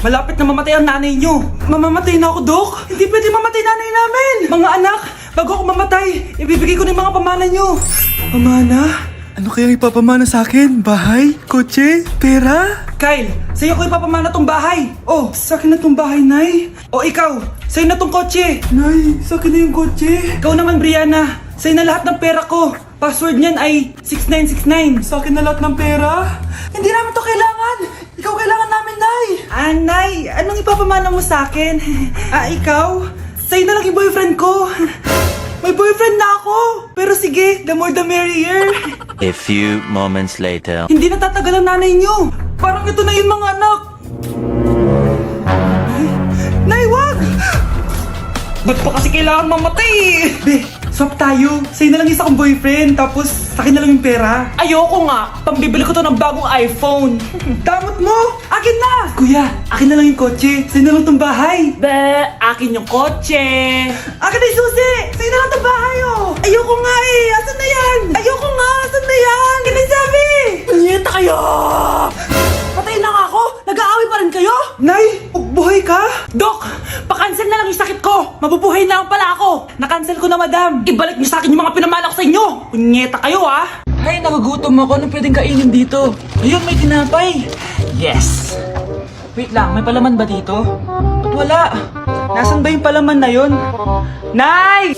Malapit na mamatay ang nanay nyo. Mamamatay na ako, Dok. Hindi pwede mamatay nanay namin. Mga anak, bago ako mamatay, ibibigay ko na yung mga pamana nyo. Pamana? Ano kayang ipapamana sa akin? Bahay? Kotse? Pera? Kyle, sa'yo ko ipapamana tong bahay. Oh, sa akin na tong bahay, Nay. O ikaw, sa'yo na tong kotse. Nay, sa akin na yung kotse. Ikaw naman, Brianna. Sa'yo na lahat ng pera ko. Password niyan ay 6969. Sa akin na lahat ng pera? Hindi namin to kailangan. Ikaw kailangan namin, Nay. Nay, anong ipapamana mo sa akin? Ikaw? Sa'yo na lang yung boyfriend ko. May boyfriend na ako. Pero sige, the more the merrier. A few moments later. Hindi natatagal ang nanay niyo. Parang ito na yung mga anak. Nay, wag! Ba't pa kasi kailangan mamatay? Be, swap tayo. Sa'yo na lang isa kong boyfriend, tapos sa akin na lang yung pera. Ayoko nga. Pambibili ko to ng bagong iPhone. Damot mo! Akin na! Kuya, akin na lang yung kotse. Sa'yo na lang tong bahay. Be, akin yung kotse. Akin na yung susi! Sa'yo na lang tong bahay, oh! Ayoko nga eh! Asan na yan? Ayoko nga! Asan na yan? Akin na yung sabi! Punyeta kayo! Patay na nga ako! Nag-aaway pa rin kayo? Nay, buhay ka? Dok, pakancel na lang yung sakit ko! Mabubuhay na lang pala ako! Nakancel ko na, madam! Ibalik niyo sa akin yung mga pinamana ko sa inyo! Punyeta kayo, ah! Ay, nagugutom ako. Anong pwedeng kainin dito? Ayun, may tinapay! Yes! Wait lang, may palaman ba dito? Ba't wala? Nasaan ba yung palaman na yun? Nay!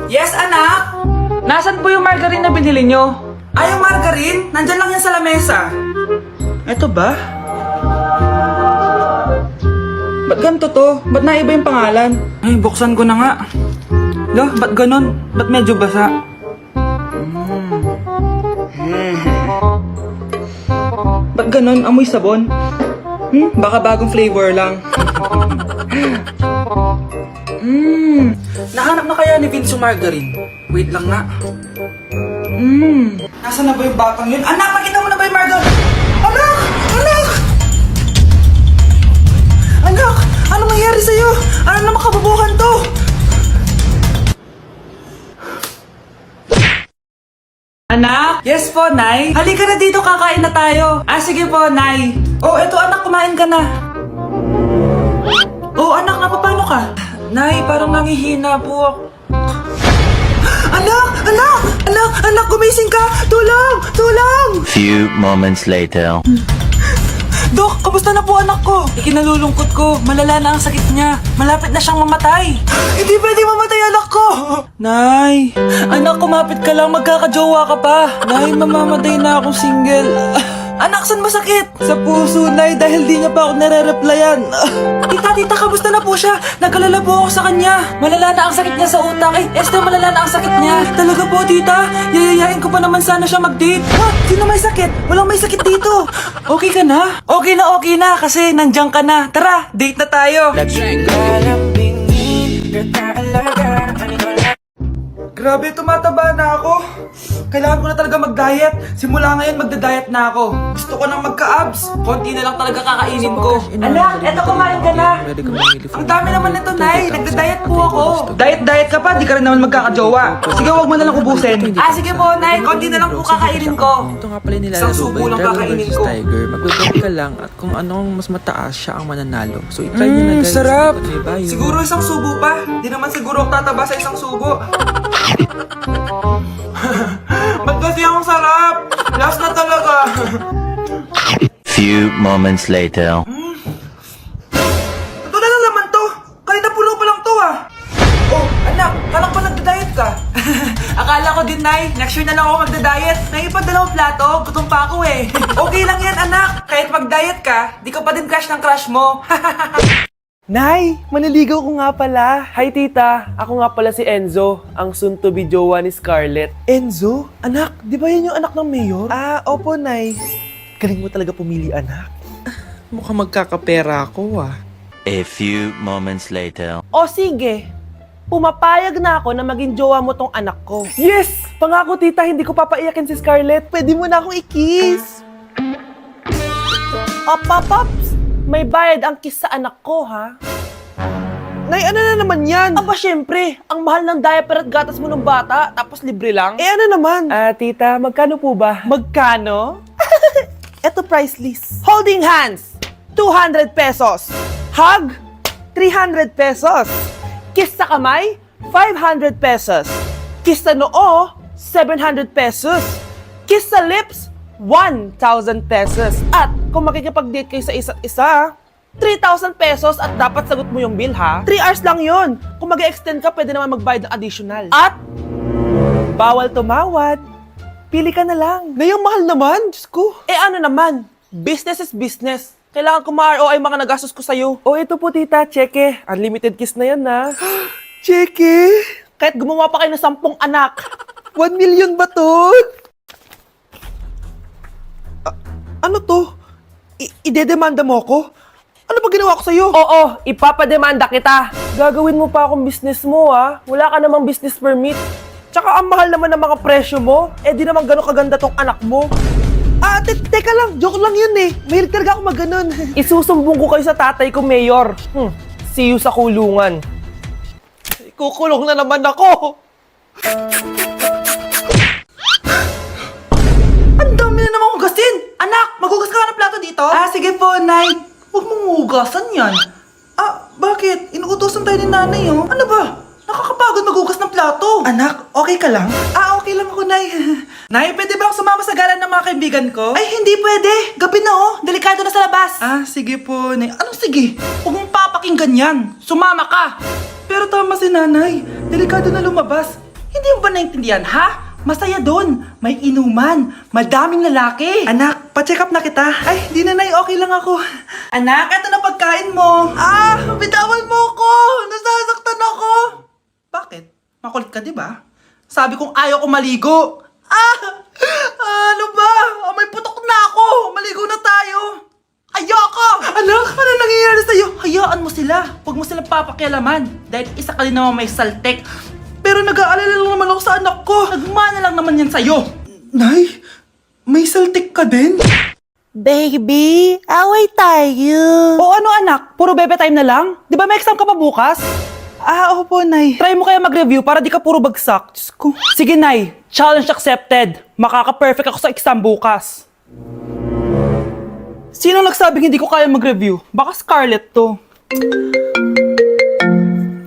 Yes, anak? Nasaan po yung margarine na binili nyo? Ay, yung margarine? Nandyan lang yan sa lamesa. Eto ba? Ba't ganito to? Ba't naiba yung pangalan? Ay, buksan ko na nga. Lo, ba't ganon? Ba't medyo basa? Ba't ganon? Amoy sabon? Baka bagong flavor lang. Nahanap na kaya ni Vince yung margarine? Wait lang nga. Nasaan na ba yung batang yun? Anak, nakita mo na ba yung margarine? Anak! Anak! Anak! Ano nangyari sa'yo? Ano naman kabubuhan to? Anak? Yes po, Nay. Halika na dito, kakain na tayo. Sige po, Nay. Oh, eto anak, kumain ka na. Oh, anak, napapano ka? Nay, parang nangihina po ako. Anak! Anak! Anak! Anak! Gumising ka! Tulong! Tulong! Few moments later. Dok, kamusta na po anak ko? Ikinalulungkot ko. Malala na ang sakit niya. Malapit na siyang mamatay. Hindi pwede mamatay anak ko! Nay! Anak, kumapit ka lang. Magkakajowa ka pa. Nay, mamamatay na akong single. Anak, saan masakit? Sa puso, Nay, dahil di niya pa ako nare-replyan. Tita, kamusta na po siya? Nagkalala po ako sa kanya. Malala na ang sakit niya sa utak. Esther, malala na ang sakit niya. Talaga po, tita? Yayayain ko pa naman sana siya mag-date. Ha? Sino may sakit? Walang may sakit dito. Okay ka na? Okay na, kasi nandiyan ka na. Tara, date na tayo. Grabe, tumataba na ako. Kailangan ko na talaga mag-diet. Simula ngayon, magda-diet na ako. Gusto ko nang magka-abs. Konti na lang talaga kakainin ko. Anak, eto kumain ka na. Ang dami naman nito, Nay. Nagda-diet po ako. Diet ka pa, di ka rin naman magkakajowa. Sige, wag mo na lang ubusin. Sige po, Nay. Konti na lang po kakainin ko. Ito nga pala nilalaro Isang subo lang kakainin ko. Tiger. Mag-bet ka lang at kung anong mas mataas siya ang mananalo. So i-try nyo na guys. Sarap. Diba, yun? Siguro isang subo pa. Di naman siguro ako tataba sa isang subo. Ba't kasi ang sarap? Last na talaga. Few moments later. Ito na lang naman to. Kanina pulo pa lang to ah. Oh, anak, kala ko nagda-diet ka. Akala ko din, Nay. Next year na lang ako magda-diet. Naipad 2 plato, gutom pa ako eh. Okay lang yan, anak. Kahit mag-diet ka, di ko pa din crush ng crush mo. Nay, maniligaw ko nga pala. Hi tita, ako nga pala si Enzo, ang soon-to-be jowa ni Scarlett. Enzo? Anak, di ba yan yung anak ng mayor? Opo, Nay. Galing mo talaga pumili, anak. Mukhang magkakapera ako A few moments later. O sige, pumapayag na ako na maging jowa mo tong anak ko. Yes! Pangako tita, hindi ko papaiyakin si Scarlett. Pwede mo na akong i-kiss. Pops! May bayad ang kiss sa anak ko, ha? Nay, ano na naman yan? Aba, syempre. Ang mahal ng diaper at gatas mo ng bata, tapos libre lang. Ano naman? Tita, magkano po ba? Magkano? Eto price list. Holding hands! 200 pesos. Hug, 300 pesos. Kiss sa kamay, 500 pesos. Kiss sa noo, 700 pesos. Kiss sa lips, 1,000 pesos. At kung makikipag-date kayo sa isa't isa, 3,000 pesos at dapat sagot mo yung bill ha. 3 hours lang yon. Kung mag-extend ka, pwede naman magbayad ng additional. At bawal tumawad. Pili ka na lang. Ngayong mahal naman, Diyos ko. Eh ano naman, business is business. Kailangan ko ma-ROI mga nagastos ko sa'yo. O ito po tita, cheque. Unlimited kiss na yan na. Cheque? Kahit gumawa pa kayo ng 10 anak. 1 million ba to? Ano to? Idedemanda mo ako? Ano ba ginawa ko sa'yo? Oo, ipapademanda kita. Gagawin mo pa akong business mo ha. Wala ka namang business permit. Tsaka ang mahal naman ng mga presyo mo. Eh di naman gano'ng kaganda tong anak mo. Teka lang, joke lang yun eh. Mahilig talaga ako mag-ganon. Isusumbong ko kayo sa tatay ko, Mayor. See you sa kulungan. Kukulong na naman ako. Ang dami na namang hugasin! Anak, maghugas ka ng plato dito? Sige po, Nay. Huwag mong hugasan yan. Bakit? Inuutosan tayo ni Nanay, oh. Ano ba? Nakakapagod maghugas ng plato. Anak, okay ka lang? Okay lang ako, Nay. Nay, pwede ba ako sumama sa gala ng mga kaibigan ko? Ay, hindi pwede. Gabi na, oh. Delikado na sa labas. Sige po, Nay. Anong sige? Huwag mong papakinggan yan. Sumama ka. Pero tama si Nanay. Delikado na lumabas. Hindi mo ba naintindihan, ha? Masaya doon. May inuman. Madaming lalaki. Anak, pa-check up na kita. Ay, di na, Nay. Okay lang ako. Anak, eto na pagkain mo. Bitawan mo ako. Nasasaktan ako. Bakit? Makulit ka, di ba? Sabi kong ayaw ko maligo. Ano ba? May putok na ako. Maligo na tayo. Ayoko! Anak, ano nangyayari sa'yo? Hayaan mo sila. Huwag mo silang papakialaman. Dahil isa ka din naman may saltek. Pero nag-aalala lang naman ako sa anak ko. Nagmana lang naman yan sa'yo. Nay, may saltik ka din? Baby, away tayo. O ano anak, puro bebe time na lang? Di ba may exam ka pa bukas? Opo, Nay. Try mo kaya mag-review para di ka puro bagsak. Diyos ko. Sige, Nay. Challenge accepted. Makaka-perfect ako sa exam bukas. Sino nagsabing hindi ko kaya mag-review? Baka Scarlett to.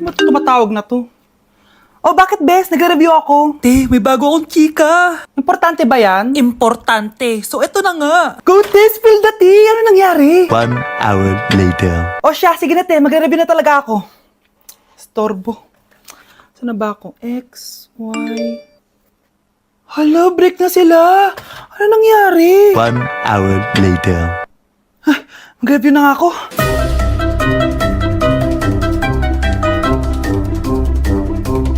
Ba't tumatawag na to? Bakit, Bes? Nag-review ako. Te, may bago akong chika. Importante ba yan? Importante. So, eto na nga. Go, Te! Spill the tea! Ano nangyari? 1 hour later. Siya. Sige na, Te. Magre-review na talaga ako. Storbo. Saan na ba ako? X, Y... Hala, break na sila. Ano nangyari? 1 hour later. Mag-review na nga ako.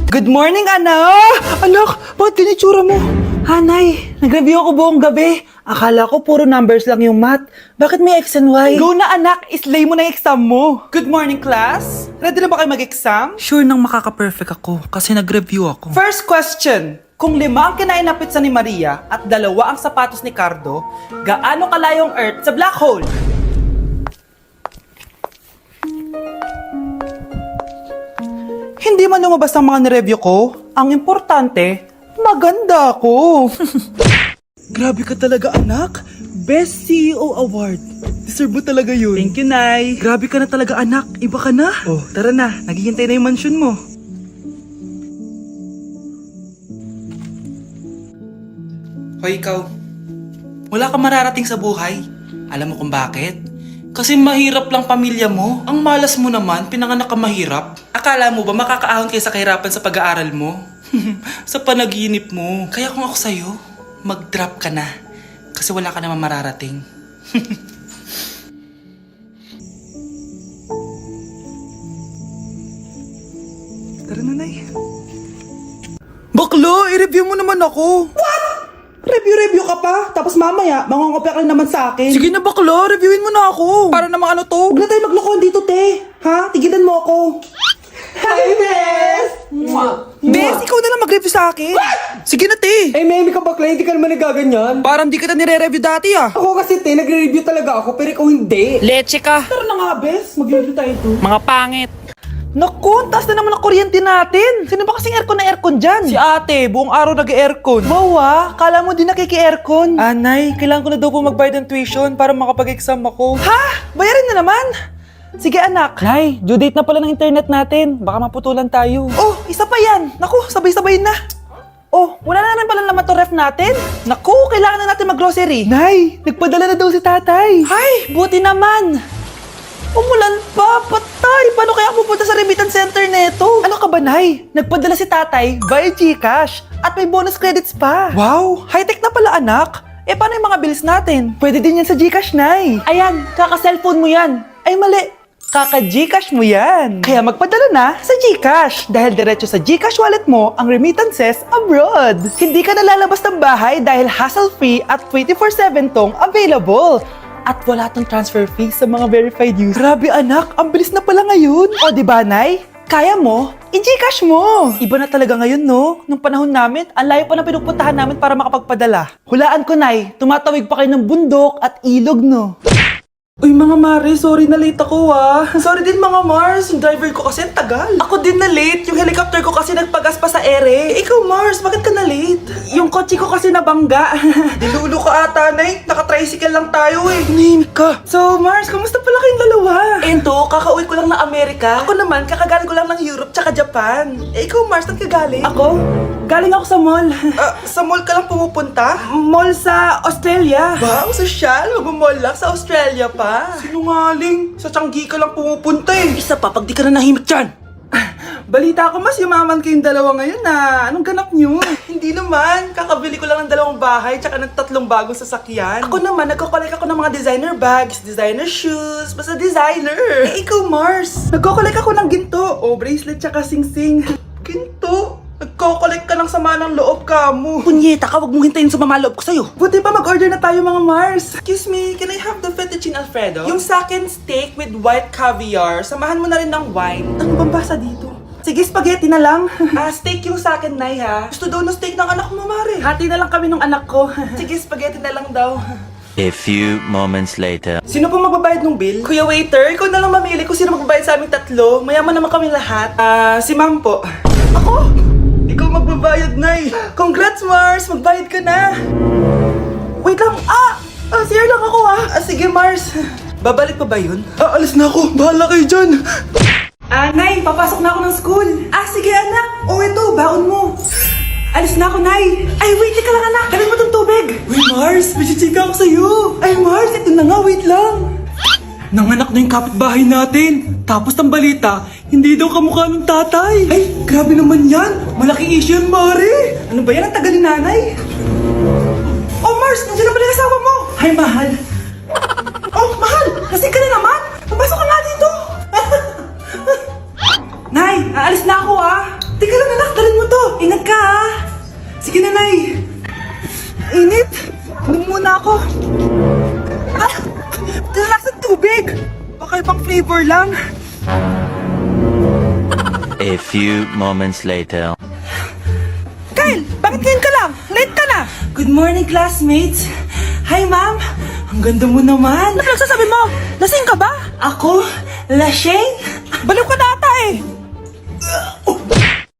Good morning, anak! Anak, bakit ganyan tsura mo? Hanay, nag-review ako buong gabi. Akala ko puro numbers lang yung math. Bakit may X and Y? Go na, anak! Islay mo na yung exam mo. Good morning, class. Ready na ba kayo mag-exam? Sure nang makaka-perfect ako kasi nag-review ako. First question. Kung 5 ang kinain na pizza ni Maria at 2 ang sapatos ni Cardo, gaano kalayo ang Earth sa black hole? Hindi man lumabas ang mga nireview ko. Ang importante, maganda ako. Grabe ka talaga, anak. Best CEO Award. Deserve mo talaga yun. Thank you, Nay. Grabe ka na talaga, anak. Iba ka na. Tara na. Naghihintay na yung mansion mo. Hoy, ikaw. Wala kang mararating sa buhay. Alam mo kung bakit? Kasi mahirap lang pamilya mo. Ang malas mo naman, pinanganak ka mahirap. Akala mo ba makakaahon kayo sa kahirapan sa pag-aaral mo? Sa panaginip mo. Kaya kung ako sa'yo, mag-drop ka na. Kasi wala ka naman mararating. Tara na, Nay. Bakla, i-review mo naman ako. Review ka pa, tapos mamaya, mangongopya ka naman sa akin. Sige na, bakla. Reviewin mo na ako. Para namang ano to? Huwag na tayo maglokohan dito, te. Ha? Tigilan mo ako. Hi, Bes! Bes, ikaw na lang mag-review sa akin. Sige na, te. Meme ka bakla, hindi ka naman nagaganyan. Parang di kita nire-review dati, ah. Ako kasi nagre-review talaga ako, pero ikaw hindi. Leche ka. Tara na nga, Bes. Mag-review tayo to. Mga pangit. Naku, ang taas na naman ang kuryente natin. Sino ba kasing aircon dyan? Si ate, buong araw nag-aircon. Wow kala mo din nakiki-aircon. Anay, kailangan ko na daw po magbayad ng tuition para makapag-exam ako. Ha? Bayarin na naman. Sige anak. Nay, due date na pala ng internet natin. Baka maputulan tayo. Oh, isa pa yan. Naku, sabay-sabay na. Oh, wala na naman pala naman to ref natin. Naku, kailangan na natin mag-grocery. Nay, nagpadala na daw si tatay. Ay, buti naman. Umulan pa, patay. Paano kaya ako pupunta sa remittance center neto? Ano ka ba, Nay? Nagpadala si tatay via GCash at may bonus credits pa. Wow, high-tech na pala anak. Eh, paano yung mga bills natin? Pwede din yan sa GCash, Nay. Ayan, kaka-cellphone mo yan. Ay, mali. Kaka-GCash mo yan. Kaya magpadala na sa GCash dahil diretso sa GCash wallet mo ang remittances abroad. Hindi ka nalalabas ng bahay dahil hassle-free at 24/7 tong available. At wala tong transfer fee sa mga verified users. Grabe anak, ang bilis na pala ngayon. O, di ba, Nay? Kaya mo, i-GCash mo. Iba na talaga ngayon, no? Nung panahon namin, ang layo pa ng pinupuntahan namin para makapagpadala. Hulaan ko, Nay, tumatawid pa kayo ng bundok at ilog, no? Uy mga Mare, sorry na late ako Sorry din mga Mars, yung driver ko kasi ang tagal. Ako din na late. Yung helicopter ko kasi nagpagas pa sa ere. Ikaw Mars, bakit ka na late? Yung kotse ko kasi nabangga. Dilulo ka ata, Nay. Naka-tricycle lang tayo eh. Name ka. So Mars, kamusta pala kayong dalawa? Ento, kakauwi ko lang ng Amerika. Ako naman, kakagaling ko lang ng Europe tsaka Japan. Eh ikaw Mars, saan ka galing? Ako? Galing ako sa mall. Sa mall ka lang pumupunta? Mall sa Australia. Wow, sosyal. Mag-mall lang sa Australia pa. Sinungaling. Sa Changi ka lang pumupunta eh. Isa pa, pag di ka na nahimik dyan. Balita ko mas yumaman kayong dalawa ngayon na. Anong ganap nyo? Hindi naman. Kakabili ko lang ng 2 bahay tsaka ng 3 bagong sasakyan. Ako naman, nagko-collect ako ng mga designer bags, designer shoes, basta designer. Eh ikaw Mars, nagko-collect ako ng ginto. O bracelet tsaka sing-sing. Ginto? Nagko-collect ka ng sama ng loob ka mo. Punyeta ka, wag mong hintayin sumama loob ko sa'yo. Buti pa mag-order na tayo mga Mars. Excuse me, can I have the fettuccine Alfredo? Yung sa akin steak with white caviar. Samahan mo na rin ng wine. Ano bang basa dito? Sige, spaghetti na lang. Steak yung sa akin, Nay, ha? Gusto daw ng steak ng anak mo, Mare. Hati na lang kami ng anak ko. Sige, spaghetti na lang daw. A few moments later. Sino po magbabayad ng bill? Kuya waiter, ikaw na lang mamili kung sino magbabayad sa aming 3. Mayaman naman kami lahat. Si ma'am po. Ako? Ikaw magbabayad, Nay. Congrats, Mars! Magbayad ka na. Wait lang. CR lang ako, sige, Mars. Babalik pa ba yun? Alis na ako. Bahala kayo dyan. Nay, papasok na ako ng school. Sige, anak. Ito, baon mo. Alis na ako, Nay. Ay, wait, ka lang, anak. Dalhin mo tong tubig. Uy, Mars, may chichika ako sa'yo. Ay, Mars, ito na nga, wait lang. Nanganak na yung kapitbahay natin. Tapos ng balita, hindi daw kamukha ng tatay. Ay, grabe naman yan. Malaking issue yan, Mari. Ano ba yan? Ang tagal ni nanay. Oh, Mars, nandiyan na pala yung asawa mo. Ay, mahal. Oh, mahal. Lasing ka na naman. Pumasok ka nga dito. Nay, aalis na ako, Teka lang, anak. Dalhin mo to. Ingat ka, Sige na, Nay. Init. Inom muna ako. Talakas ng tubig. Baka ibang flavor lang. A few moments later. Kyle, bakit ngayon ka lang? Late ka na. Good morning, classmates. Hi, ma'am. Ang ganda mo naman. Ano pinagsasabi mo? Lasing ka ba? Ako? Lasing? Baliw ka na